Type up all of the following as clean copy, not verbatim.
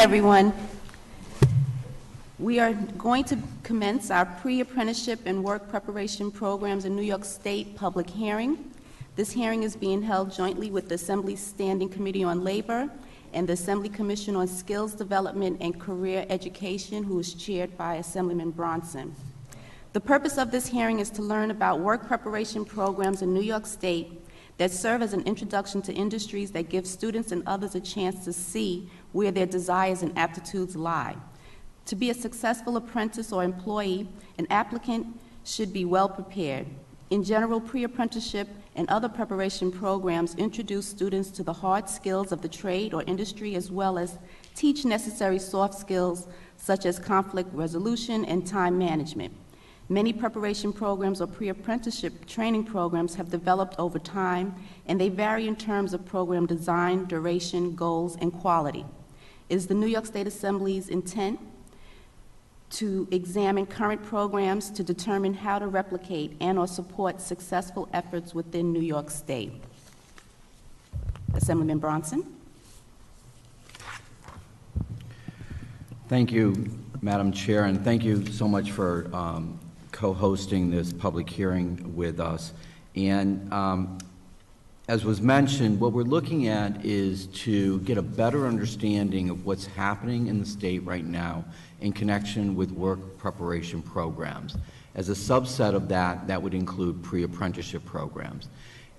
everyone. We are going to commence our pre-apprenticeship and work preparation programs in New York State public hearing. This hearing is being held jointly with the Assembly Standing Committee on Labor and the Assembly Commission on Skills Development and Career Education, who is chaired by Assemblyman Bronson. The purpose of this hearing is to learn about work preparation programs in New York State that serve as an introduction to industries that give students and others a chance to see where their desires and aptitudes lie. To be a successful apprentice or employee, an applicant should be well prepared. In general, pre-apprenticeship and other preparation programs introduce students to the hard skills of the trade or industry, as well as teach necessary soft skills such as conflict resolution and time management. Many preparation programs or pre-apprenticeship training programs have developed over time, and they vary in terms of program design, duration, goals, and quality. It is the New York State Assembly's intent to examine current programs to determine how to replicate and/or support successful efforts within New York State. Assemblyman Bronson. Thank you, Madam Chair, and thank you so much for co-hosting this public hearing with us. And as was mentioned, what we're looking at is to get a better understanding of what's happening in the state right now in connection with work preparation programs. As a subset of that, that would include pre-apprenticeship programs.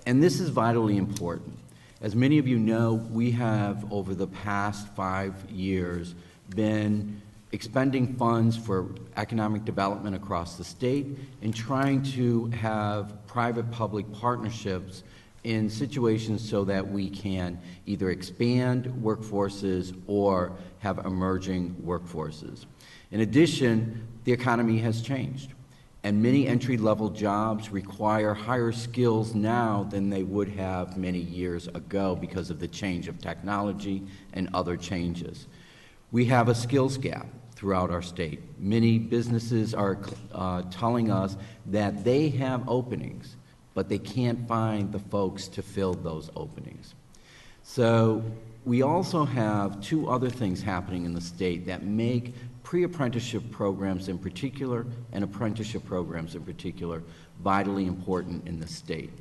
And this is vitally important. As many of you know, we have, over the past 5 years, been expending funds for economic development across the state and trying to have private-public partnerships in situations so that we can either expand workforces or have emerging workforces. In addition, the economy has changed, and many entry-level jobs require higher skills now than they would have many years ago because of the change of technology and other changes. We have a skills gap throughout our state. Many businesses are telling us that they have openings, but they can't find the folks to fill those openings. So we also have 2 other things happening in the state that make pre-apprenticeship programs in particular and apprenticeship programs in particular vitally important in the state.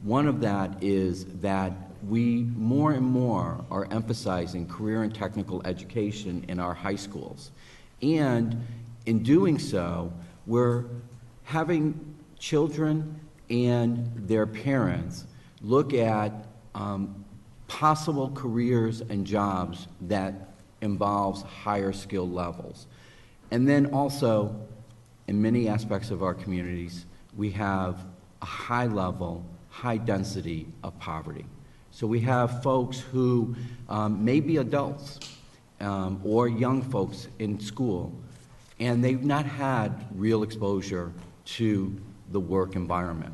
One of that is that we more and more are emphasizing career and technical education in our high schools. And in doing so, we're having children and their parents look at possible careers and jobs that involves higher skill levels. And then also, in many aspects of our communities, we have a high level, high density of poverty. So we have folks who may be adults or young folks in school, and they've not had real exposure to the work environment.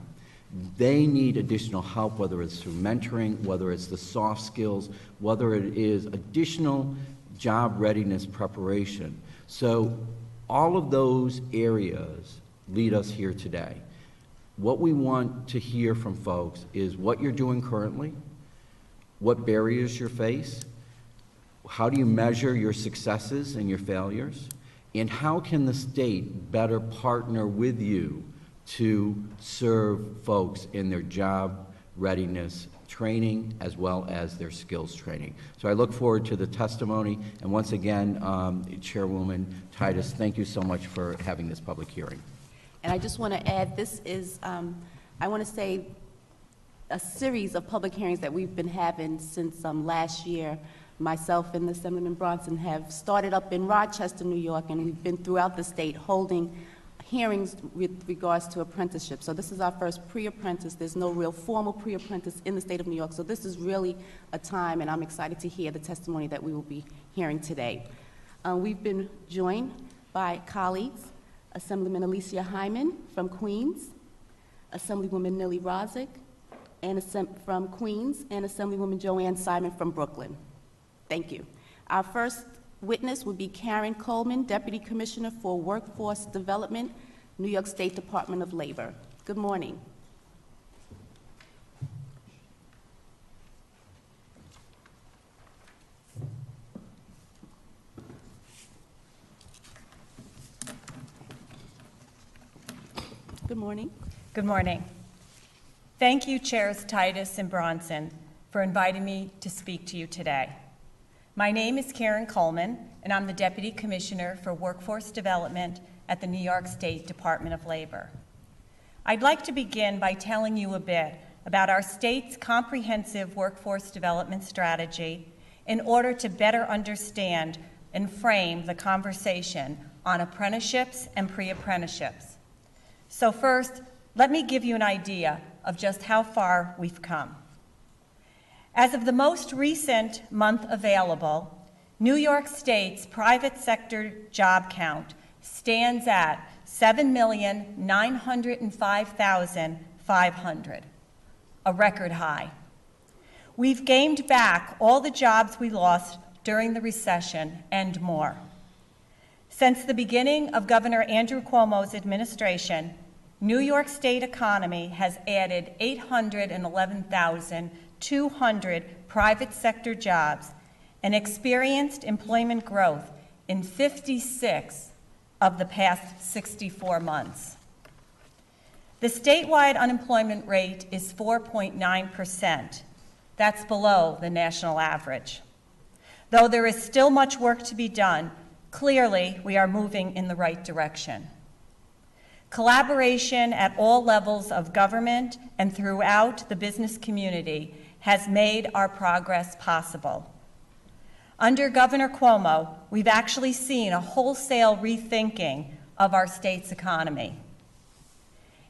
They need additional help, whether it's through mentoring, whether it's the soft skills, whether it is additional job readiness preparation. So all of those areas lead us here today. What we want to hear from folks is what you're doing currently, what barriers you face, how do you measure your successes and your failures, and how can the state better partner with you to serve folks in their job readiness training as well as their skills training. So I look forward to the testimony, and once again, Chairwoman Titus, thank you so much for having this public hearing. And I just want to add, this is, I want to say, a series of public hearings that we've been having since last year. Myself and Assemblyman Bronson have started up in Rochester, New York, and we've been throughout the state holding hearings with regards to apprenticeship. So this is our first pre-apprentice. There's no real formal pre-apprentice in the state of New York. So this is really a time, and I'm excited to hear the testimony that we will be hearing today. We've been joined by colleagues, Assemblyman Alicia Hyman from Queens, Assemblywoman Nilly Rozick and from Queens, and Assemblywoman Joanne Simon from Brooklyn. Thank you. Our first witness will be Karen Coleman, Deputy Commissioner for Workforce Development, New York State Department of Labor. Good morning. Good morning. Good morning. Thank you, Chairs Titus and Bronson, for inviting me to speak to you today. My name is Karen Coleman, and I'm the Deputy Commissioner for Workforce Development at the New York State Department of Labor. I'd like to begin by telling you a bit about our state's comprehensive workforce development strategy in order to better understand and frame the conversation on apprenticeships and pre-apprenticeships. So first, let me give you an idea of just how far we've come. As of the most recent month available, New York State's private sector job count stands at 7,905,500, a record high. We've gained back all the jobs we lost during the recession and more. Since the beginning of Governor Andrew Cuomo's administration, New York State economy has added 811,200 private sector jobs and experienced employment growth in 56 of the past 64 months. The statewide unemployment rate is 4.9%. That's below the national average. Though there is still much work to be done, clearly we are moving in the right direction. Collaboration at all levels of government and throughout the business community has made our progress possible. Under Governor Cuomo, we've actually seen a wholesale rethinking of our state's economy.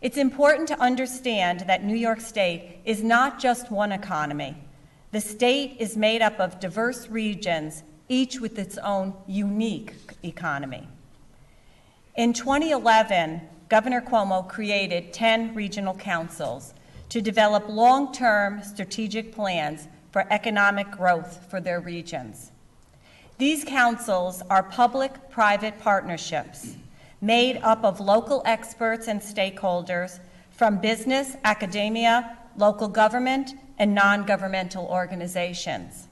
It's important to understand that New York State is not just one economy. The state is made up of diverse regions, each with its own unique economy. In 2011, Governor Cuomo created 10 regional councils to develop long-term strategic plans for economic growth for their regions. These councils are public-private partnerships made up of local experts and stakeholders from business, academia, local government, and non-governmental organizations.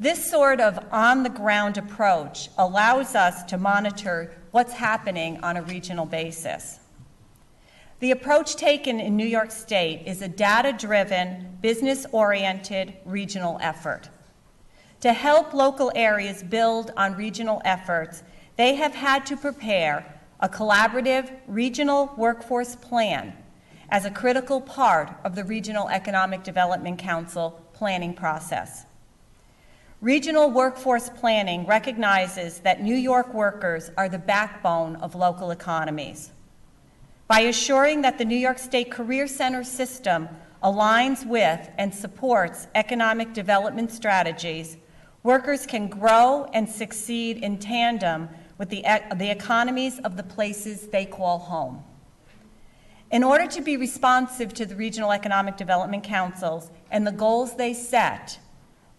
This sort of on-the-ground approach allows us to monitor what's happening on a regional basis. The approach taken in New York State is a data-driven, business-oriented regional effort. To help local areas build on regional efforts, they have had to prepare a collaborative regional workforce plan as a critical part of the Regional Economic Development Council planning process. Regional workforce planning recognizes that New York workers are the backbone of local economies. By assuring that the New York State Career Center system aligns with and supports economic development strategies, workers can grow and succeed in tandem with the economies of the places they call home. In order to be responsive to the Regional Economic Development Councils and the goals they set,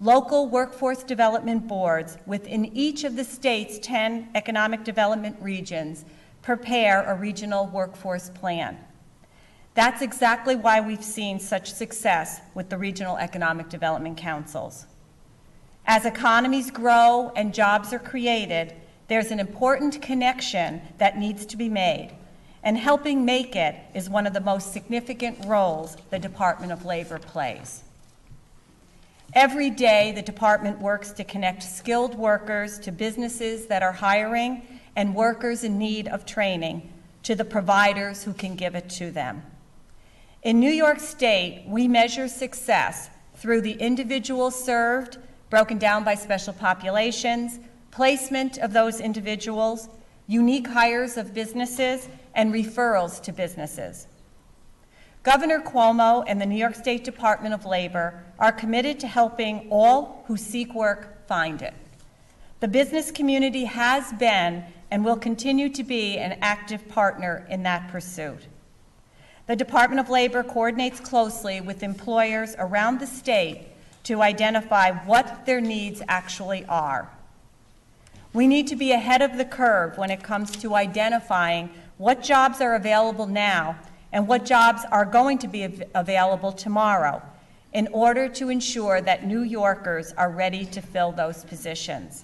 local workforce development boards within each of the state's 10 economic development regions prepare a regional workforce plan. That's exactly why we've seen such success with the Regional Economic Development Councils. As economies grow and jobs are created, there's an important connection that needs to be made, and helping make it is one of the most significant roles the Department of Labor plays. Every day, the department works to connect skilled workers to businesses that are hiring and workers in need of training to the providers who can give it to them. In New York State, we measure success through the individuals served, broken down by special populations, placement of those individuals, unique hires of businesses, and referrals to businesses. Governor Cuomo and the New York State Department of Labor are committed to helping all who seek work find it. The business community has been and will continue to be an active partner in that pursuit. The Department of Labor coordinates closely with employers around the state to identify what their needs actually are. We need to be ahead of the curve when it comes to identifying what jobs are available now and what jobs are going to be available tomorrow in order to ensure that New Yorkers are ready to fill those positions.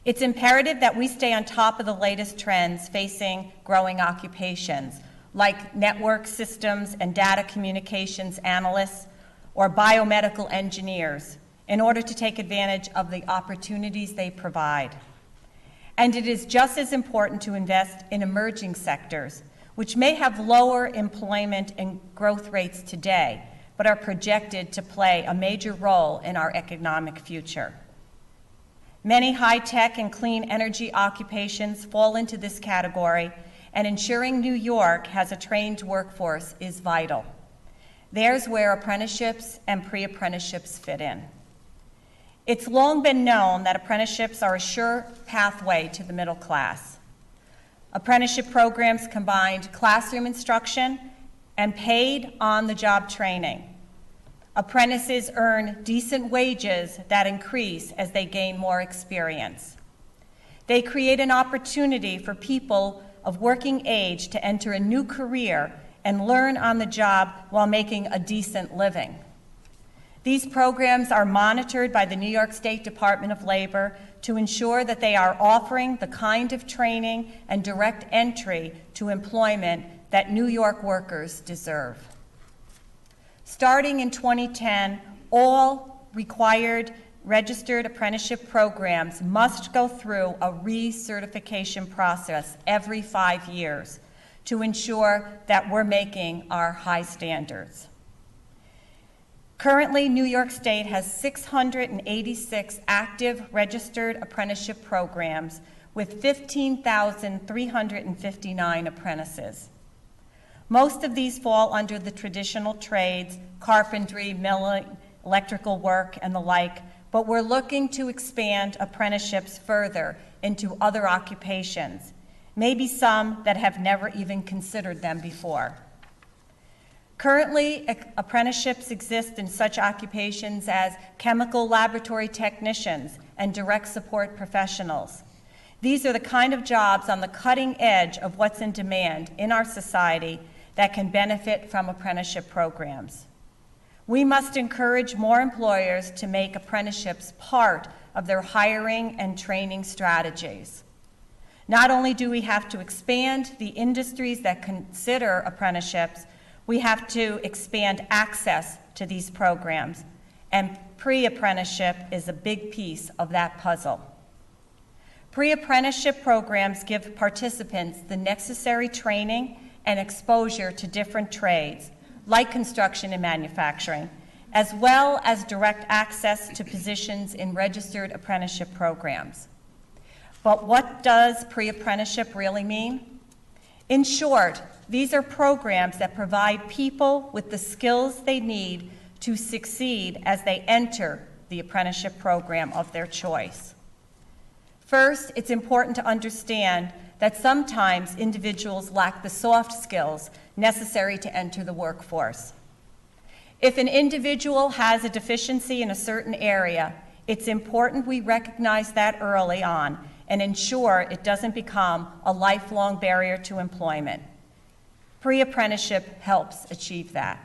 It's imperative that we stay on top of the latest trends facing growing occupations, like network systems and data communications analysts or biomedical engineers, in order to take advantage of the opportunities they provide. And it is just as important to invest in emerging sectors, which may have lower employment and growth rates today, but are projected to play a major role in our economic future. Many high-tech and clean energy occupations fall into this category, and ensuring New York has a trained workforce is vital. There's where apprenticeships and pre-apprenticeships fit in. It's long been known that apprenticeships are a sure pathway to the middle class. Apprenticeship programs combined classroom instruction and paid on-the-job training. Apprentices earn decent wages that increase as they gain more experience. They create an opportunity for people of working age to enter a new career and learn on the job while making a decent living. These programs are monitored by the New York State Department of Labor to ensure that they are offering the kind of training and direct entry to employment that New York workers deserve. Starting in 2010, all required registered apprenticeship programs must go through a recertification process every 5 years to ensure that we're making our high standards. Currently, New York State has 686 active registered apprenticeship programs with 15,359 apprentices. Most of these fall under the traditional trades, carpentry, milling, electrical work, and the like, but we're looking to expand apprenticeships further into other occupations, maybe some that have never even considered them before. Currently, apprenticeships exist in such occupations as chemical laboratory technicians and direct support professionals. These are the kind of jobs on the cutting edge of what's in demand in our society that can benefit from apprenticeship programs. We must encourage more employers to make apprenticeships part of their hiring and training strategies. Not only do we have to expand the industries that consider apprenticeships, we have to expand access to these programs, and pre-apprenticeship is a big piece of that puzzle. Pre-apprenticeship programs give participants the necessary training and exposure to different trades, like construction and manufacturing, as well as direct access to positions in registered apprenticeship programs. But what does pre-apprenticeship really mean? In short, these are programs that provide people with the skills they need to succeed as they enter the apprenticeship program of their choice. First, it's important to understand that sometimes individuals lack the soft skills necessary to enter the workforce. If an individual has a deficiency in a certain area, it's important we recognize that early on and ensure it doesn't become a lifelong barrier to employment. Pre-apprenticeship helps achieve that.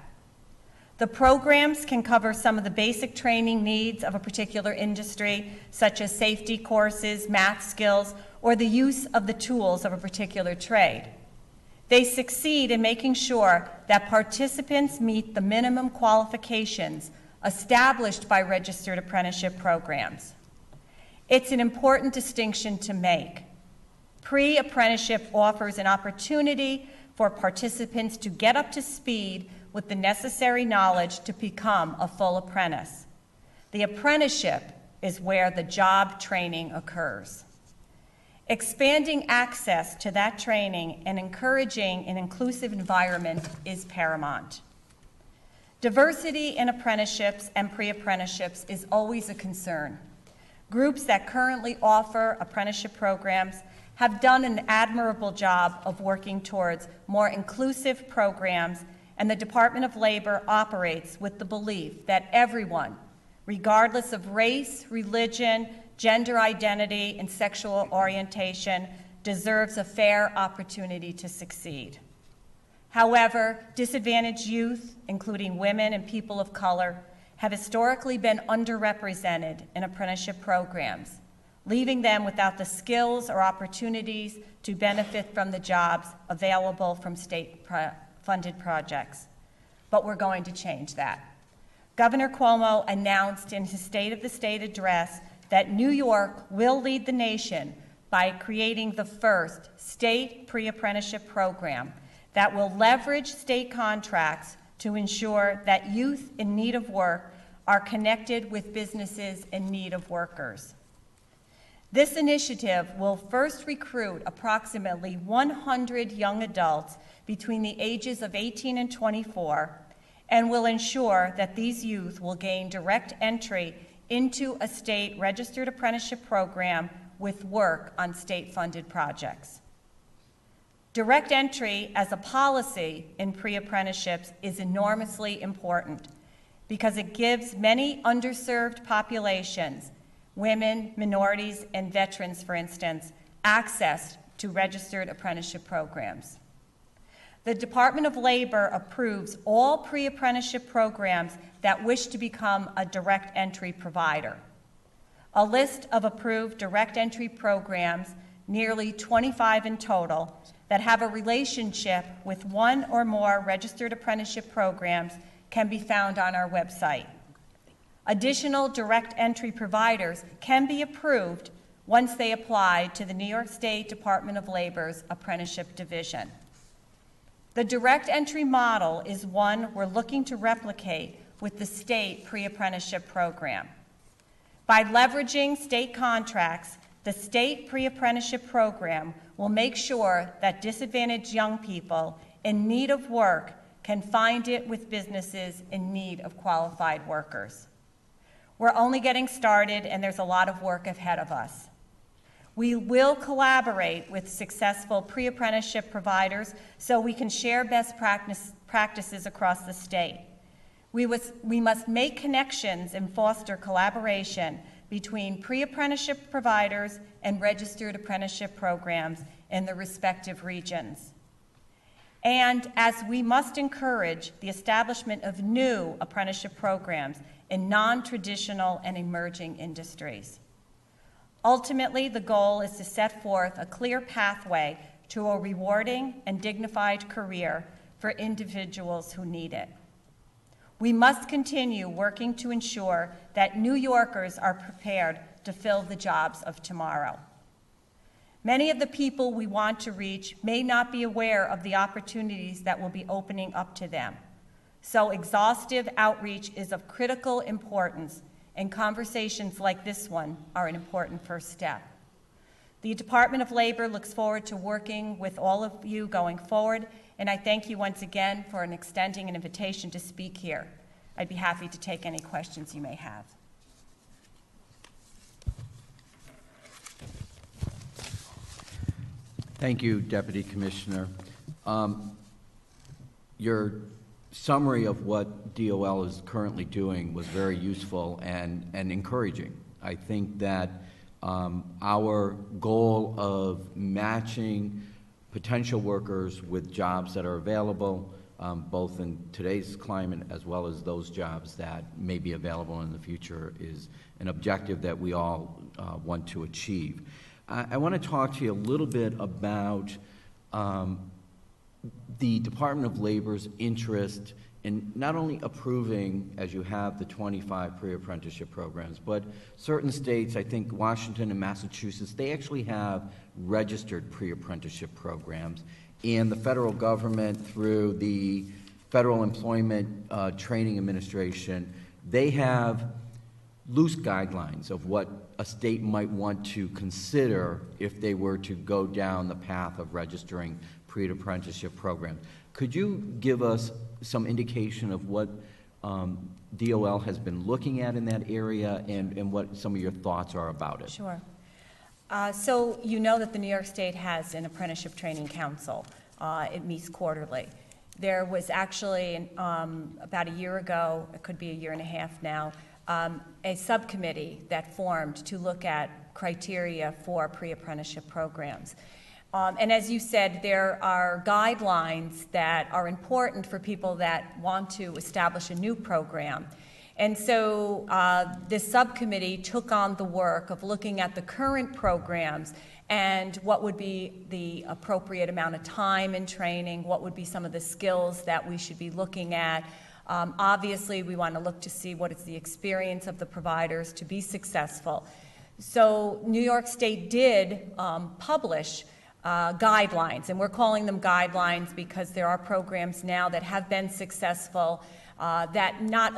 The programs can cover some of the basic training needs of a particular industry, such as safety courses, math skills, or the use of the tools of a particular trade. They succeed in making sure that participants meet the minimum qualifications established by registered apprenticeship programs. It's an important distinction to make. Pre-apprenticeship offers an opportunity for participants to get up to speed with the necessary knowledge to become a full apprentice. The apprenticeship is where the job training occurs. Expanding access to that training and encouraging an inclusive environment is paramount. Diversity in apprenticeships and pre-apprenticeships is always a concern. Groups that currently offer apprenticeship programs have done an admirable job of working towards more inclusive programs, and the Department of Labor operates with the belief that everyone, regardless of race, religion, gender identity, and sexual orientation, deserves a fair opportunity to succeed. However, disadvantaged youth, including women and people of color, have historically been underrepresented in apprenticeship programs, leaving them without the skills or opportunities to benefit from the jobs available from state-funded projects. But we're going to change that. Governor Cuomo announced in his State of the State address that New York will lead the nation by creating the first state pre-apprenticeship program that will leverage state contracts to ensure that youth in need of work are connected with businesses in need of workers. This initiative will first recruit approximately 100 young adults between the ages of 18 and 24 and will ensure that these youth will gain direct entry into a state registered apprenticeship program with work on state-funded projects. Direct entry as a policy in pre-apprenticeships is enormously important because it gives many underserved populations, women, minorities, and veterans, for instance, access to registered apprenticeship programs. The Department of Labor approves all pre-apprenticeship programs that wish to become a direct entry provider. A list of approved direct entry programs, nearly 25 in total, that have a relationship with one or more registered apprenticeship programs can be found on our website. Additional direct entry providers can be approved once they apply to the New York State Department of Labor's Apprenticeship Division. The direct entry model is one we're looking to replicate with the state pre-apprenticeship program. By leveraging state contracts, the state pre-apprenticeship program will make sure that disadvantaged young people in need of work can find it with businesses in need of qualified workers. We're only getting started, and there's a lot of work ahead of us. We will collaborate with successful pre-apprenticeship providers so we can share best practices across the state. We must make connections and foster collaboration between pre-apprenticeship providers and registered apprenticeship programs in the respective regions. And as we must encourage the establishment of new apprenticeship programs in non-traditional and emerging industries. Ultimately, the goal is to set forth a clear pathway to a rewarding and dignified career for individuals who need it. We must continue working to ensure that New Yorkers are prepared to fill the jobs of tomorrow. Many of the people we want to reach may not be aware of the opportunities that will be opening up to them. So exhaustive outreach is of critical importance, and conversations like this one are an important first step. The Department of Labor looks forward to working with all of you going forward, and I thank you once again for extending an invitation to speak here. I'd be happy to take any questions you may have. Thank you, Deputy Commissioner. Your summary of what DOL is currently doing was very useful and encouraging. I think that our goal of matching potential workers with jobs that are available, both in today's climate as well as those jobs that may be available in the future, is an objective that we all want to achieve. I want to talk to you a little bit about the Department of Labor's interest in not only approving, as you have, the 25 pre-apprenticeship programs, but certain states, I think Washington and Massachusetts, they actually have registered pre-apprenticeship programs, and the federal government, through the Federal Employment Training Administration, they have loose guidelines of what a state might want to consider if they were to go down the path of registering pre-apprenticeship programs. Could you give us some indication of what DOL has been looking at in that area and what some of your thoughts are about it? Sure. So you know that the New York State has an apprenticeship training council. It meets quarterly. There was actually, about a year ago, it could be a year and a half now, a subcommittee that formed to look at criteria for pre-apprenticeship programs. And as you said, there are guidelines that are important for people that want to establish a new program. And so this subcommittee took on the work of looking at the current programs and what would be the appropriate amount of time in training, what would be some of the skills that we should be looking at. Obviously, we want to look to see what is the experience of the providers to be successful. So New York State did publish guidelines, and we're calling them guidelines because there are programs now that have been successful that not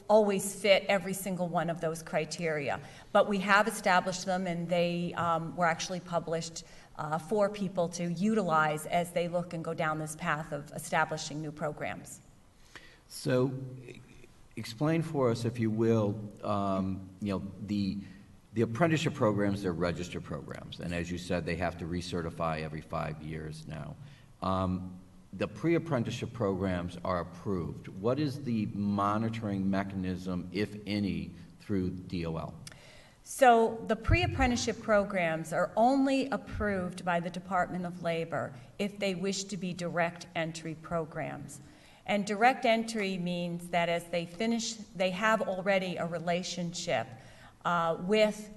always fit every single one of those criteria. But we have established them, and they were actually published for people to utilize as they look and go down this path of establishing new programs. So explain for us, if you will, the apprenticeship programs, they're registered programs, and as you said, they have to recertify every 5 years now. The pre-apprenticeship programs are approved. What is the monitoring mechanism, if any, through DOL? So the pre-apprenticeship programs are only approved by the Department of Labor if they wish to be direct entry programs. And direct entry means that as they finish, they have already a relationship with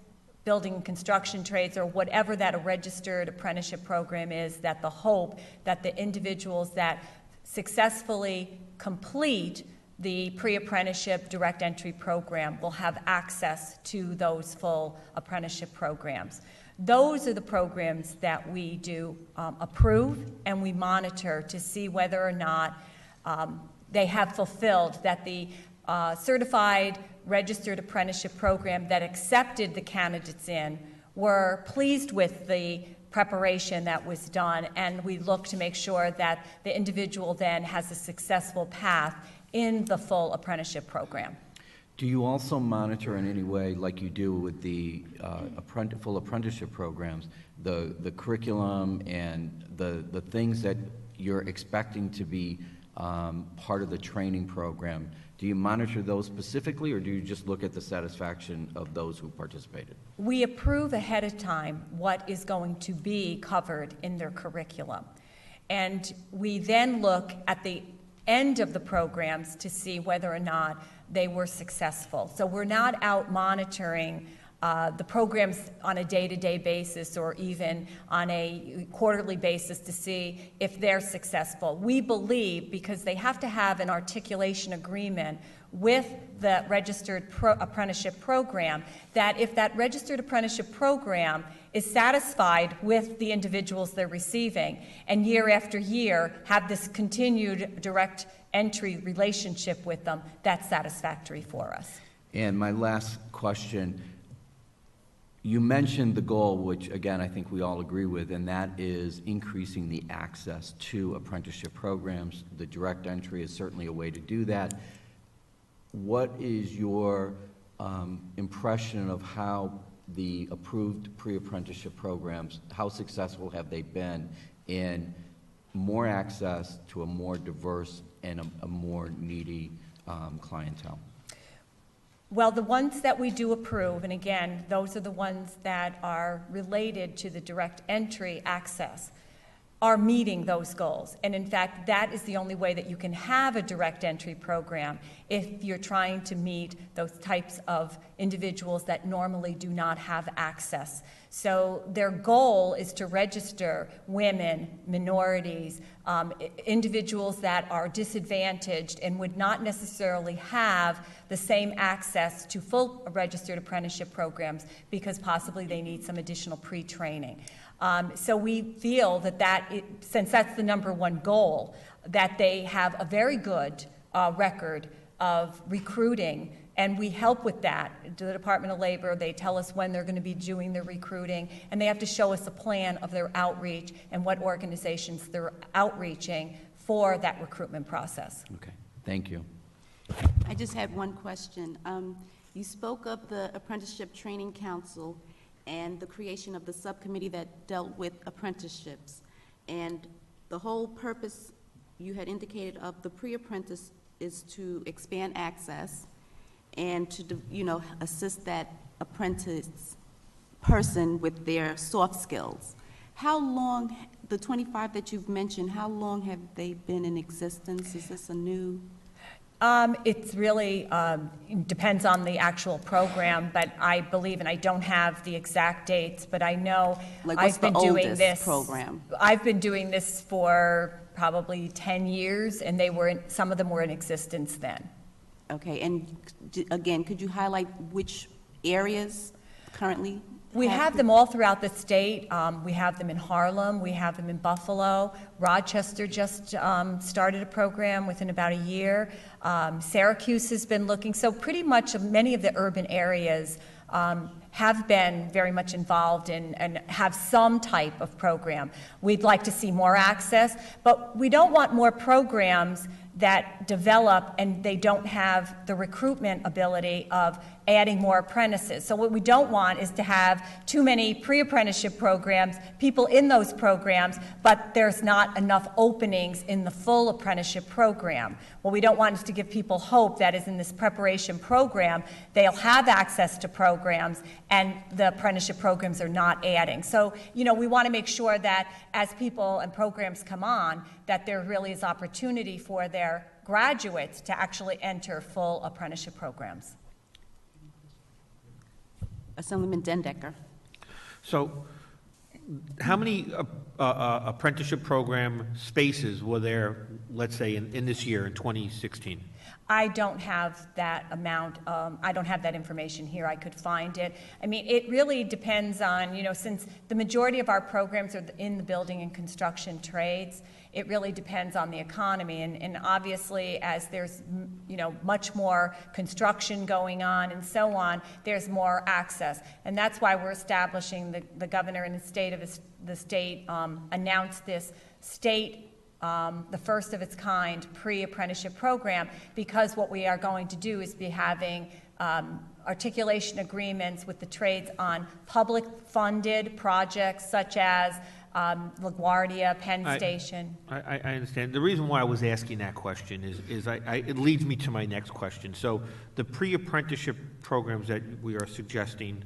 building and construction trades or whatever that a registered apprenticeship program is, that the hope that the individuals that successfully complete the pre-apprenticeship direct entry program will have access to those full apprenticeship programs. Those are the programs that we do approve and we monitor to see whether or not they have fulfilled that the certified registered apprenticeship program that accepted the candidates in were pleased with the preparation that was done, and we look to make sure that the individual then has a successful path in the full apprenticeship program. Do you also monitor in any way, like you do with the full apprenticeship programs, the curriculum and the things that you're expecting to be part of the training program? Do you monitor those specifically, or do you just look at the satisfaction of those who participated? We approve ahead of time what is going to be covered in their curriculum. And we then look at the end of the programs to see whether or not they were successful. So we're not out monitoring the programs on a day-to-day basis or even on a quarterly basis to see if they're successful. We believe, because they have to have an articulation agreement with the registered apprenticeship program, that if that registered apprenticeship program is satisfied with the individuals they're receiving and year after year have this continued direct entry relationship with them, that's satisfactory for us. And my last question, you mentioned the goal, which again I think we all agree with, and that is increasing the access to apprenticeship programs. The direct entry is certainly a way to do that. What is your impression of how the approved pre-apprenticeship programs, how successful have they been in more access to a more diverse and a more needy clientele? Well, the ones that we do approve, and again, those are the ones that are related to the direct entry access, are meeting those goals. And in fact, that is the only way that you can have a direct entry program if you're trying to meet those types of individuals that normally do not have access. So their goal is to register women, minorities, individuals that are disadvantaged and would not necessarily have the same access to full registered apprenticeship programs because possibly they need some additional pre-training. So we feel that since that's the number one goal, that they have a very good record of recruiting, and we help with that. The Department of Labor, they tell us when they're going to be doing their recruiting, and they have to show us a plan of their outreach and what organizations they're outreaching for that recruitment process. Okay, thank you. I just had one question. You spoke of the Apprenticeship Training Council and the creation of the subcommittee that dealt with apprenticeships. And the whole purpose you had indicated of the pre-apprentice is to expand access and to, assist that apprentice person with their soft skills. How long, the 25 that you've mentioned, how long have they been in existence? Is this a new? It's really depends on the actual program, but I believe, and I don't have the exact dates, but I know Like, what's I've been the doing oldest this program? I've been doing this for probably 10 years, and some of them were in existence then. Okay, and again, could you highlight which areas currently? We have them all throughout the state. We have them in Harlem. We have them in Buffalo. Rochester just started a program within about a year. Syracuse has been looking. So pretty much many of the urban areas have been very much involved in and have some type of program. We'd like to see more access, but we don't want more programs that develop and they don't have the recruitment ability of adding more apprentices. So what we don't want is to have too many pre-apprenticeship programs, people in those programs, but there's not enough openings in the full apprenticeship program. What we don't want is to give people hope that is in this preparation program, they'll have access to programs and the apprenticeship programs are not adding. So, we want to make sure that as people and programs come on, that there really is opportunity for their graduates to actually enter full apprenticeship programs. Assemblyman Dendecker. So, how many apprenticeship program spaces were there, let's say, in this year, in 2016? I don't have that amount. I don't have that information here. I could find it. I mean, it really depends on, since the majority of our programs are in the building and construction trades, it really depends on the economy. And obviously, as there's, much more construction going on and so on, there's more access. And that's why we're establishing, the governor in the state announced this state the first of its kind pre-apprenticeship program, because what we are going to do is be having articulation agreements with the trades on public funded projects such as LaGuardia, Penn Station. I understand. The reason why I was asking that question is it leads me to my next question. So the pre-apprenticeship programs that we are suggesting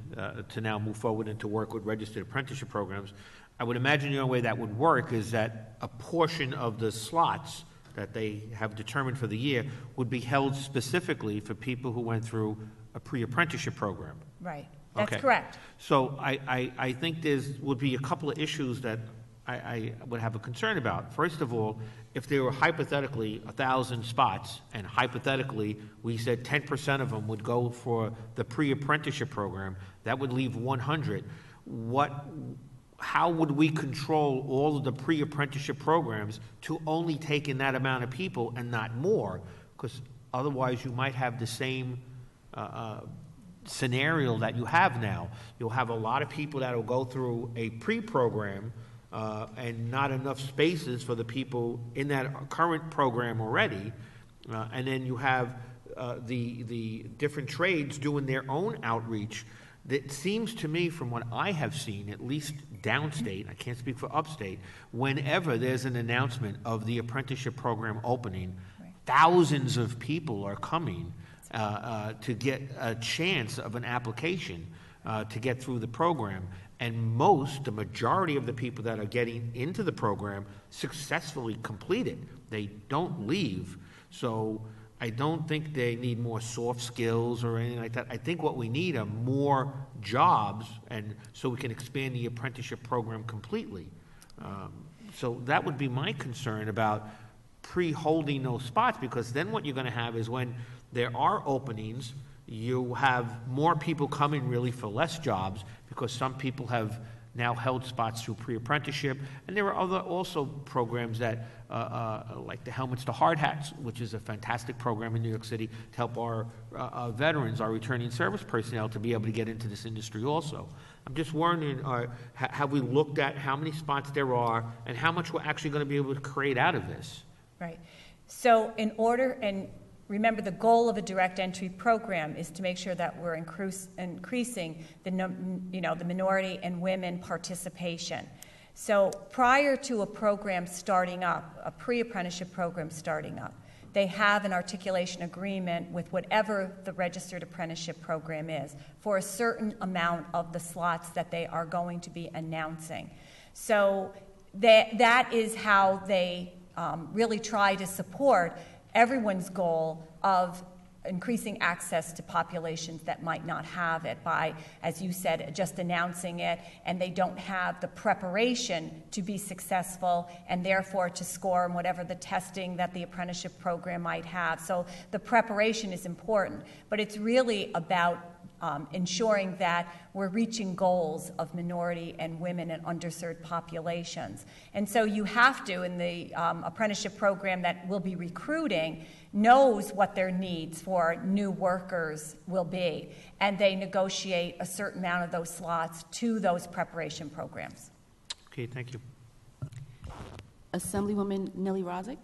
to now move forward and to work with registered apprenticeship programs, I would imagine the only way that would work is that a portion of the slots that they have determined for the year would be held specifically for people who went through a pre-apprenticeship program. Right. That's Okay. correct. So I think would be a couple of issues that I would have a concern about. First of all, if there were hypothetically 1,000 spots, and hypothetically we said 10% of them would go for the pre-apprenticeship program, that would leave 100. How would we control all of the pre-apprenticeship programs to only take in that amount of people and not more? Because otherwise you might have the same scenario that you have now. You'll have a lot of people that will go through a pre-program and not enough spaces for the people in that current program already. And then you have the different trades doing their own outreach. It seems to me, from what I have seen, at least downstate, I can't speak for upstate, whenever there's an announcement of the apprenticeship program opening, Right. thousands of people are coming to get a chance of an application to get through the program. And the majority of the people that are getting into the program successfully complete it. They don't leave. So I don't think they need more soft skills or anything like that. I think what we need are more jobs, and so we can expand the apprenticeship program completely. So that would be my concern about pre-holding those spots, because then what you're going to have is when there are openings, you have more people coming really for less jobs, because some people have now held spots through pre-apprenticeship, and there are other also programs that, like the Helmets to Hard Hats, which is a fantastic program in New York City to help our veterans, our returning service personnel, to be able to get into this industry also. I'm just wondering, have we looked at how many spots there are and how much we're actually going to be able to create out of this? Right. So remember, the goal of a direct entry program is to make sure that we're increasing the minority and women participation. So prior to a program starting up, a pre-apprenticeship program starting up, they have an articulation agreement with whatever the registered apprenticeship program is for a certain amount of the slots that they are going to be announcing. So that is how they really try to support everyone's goal of increasing access to populations that might not have it by, as you said, just announcing it, and they don't have the preparation to be successful and therefore to score in whatever the testing that the apprenticeship program might have. So the preparation is important, but it's really about ensuring that we're reaching goals of minority and women and underserved populations. And so you have to, in the apprenticeship program that will be recruiting, knows what their needs for new workers will be, and they negotiate a certain amount of those slots to those preparation programs. Okay, thank you. Assemblywoman Nellie Rozek.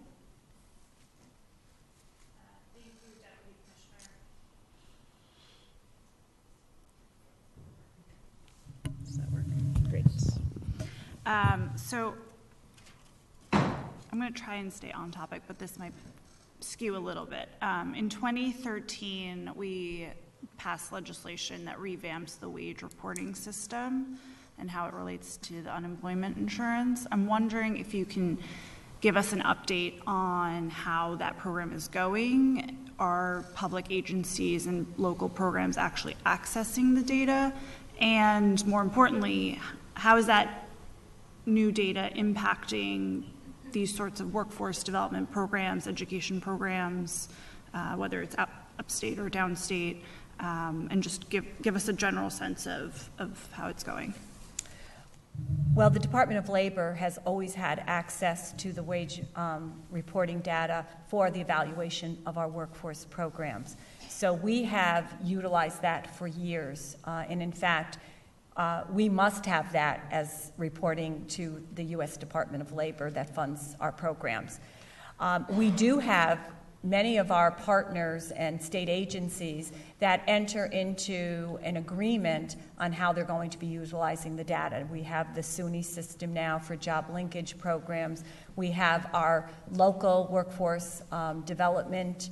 Does that work? Great. So I'm going to try and stay on topic, but this might skew a little bit. In 2013, we passed legislation that revamps the wage reporting system and how it relates to the unemployment insurance. I'm wondering if you can give us an update on how that program is going. Are public agencies and local programs actually accessing the data? And more importantly, how is that new data impacting these sorts of workforce development programs, education programs, whether it's upstate or downstate, and just give us a general sense of how it's going. Well, the Department of Labor has always had access to the wage reporting data for the evaluation of our workforce programs. So we have utilized that for years, and in fact, we must have that as reporting to the U.S. Department of Labor that funds our programs. We do have many of our partners and state agencies that enter into an agreement on how they're going to be utilizing the data. We have the SUNY system now for job linkage programs. We have our local workforce development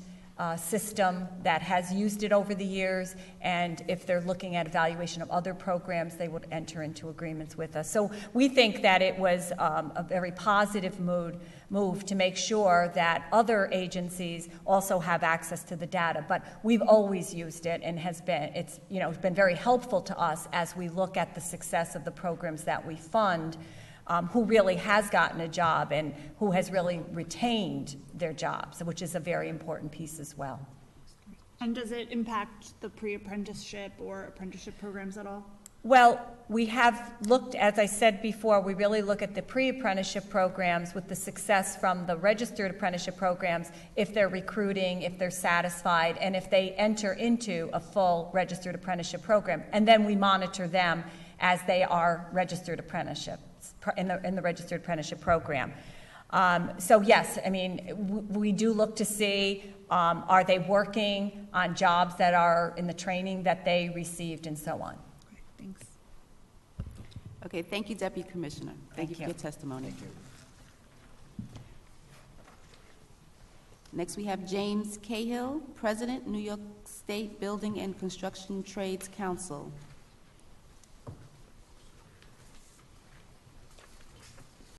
system that has used it over the years, and if they're looking at evaluation of other programs, they would enter into agreements with us. So we think that it was a very positive move to make sure that other agencies also have access to the data. But we've always used it, and it's been very helpful to us as we look at the success of the programs that we fund. Who really has gotten a job and who has really retained their jobs, which is a very important piece as well. And does it impact the pre-apprenticeship or apprenticeship programs at all? Well, we have looked, as I said before, we really look at the pre-apprenticeship programs with the success from the registered apprenticeship programs, if they're recruiting, if they're satisfied, and if they enter into a full registered apprenticeship program. And then we monitor them as they are registered apprenticeships in the registered apprenticeship program. So yes, I mean, we do look to see, are they working on jobs that are in the training that they received and so on. Okay, thanks. Okay, thank you, Deputy Commissioner. Thank you for you. your testimony. Thank you. Next, we have James Cahill, President, New York State Building and Construction Trades Council.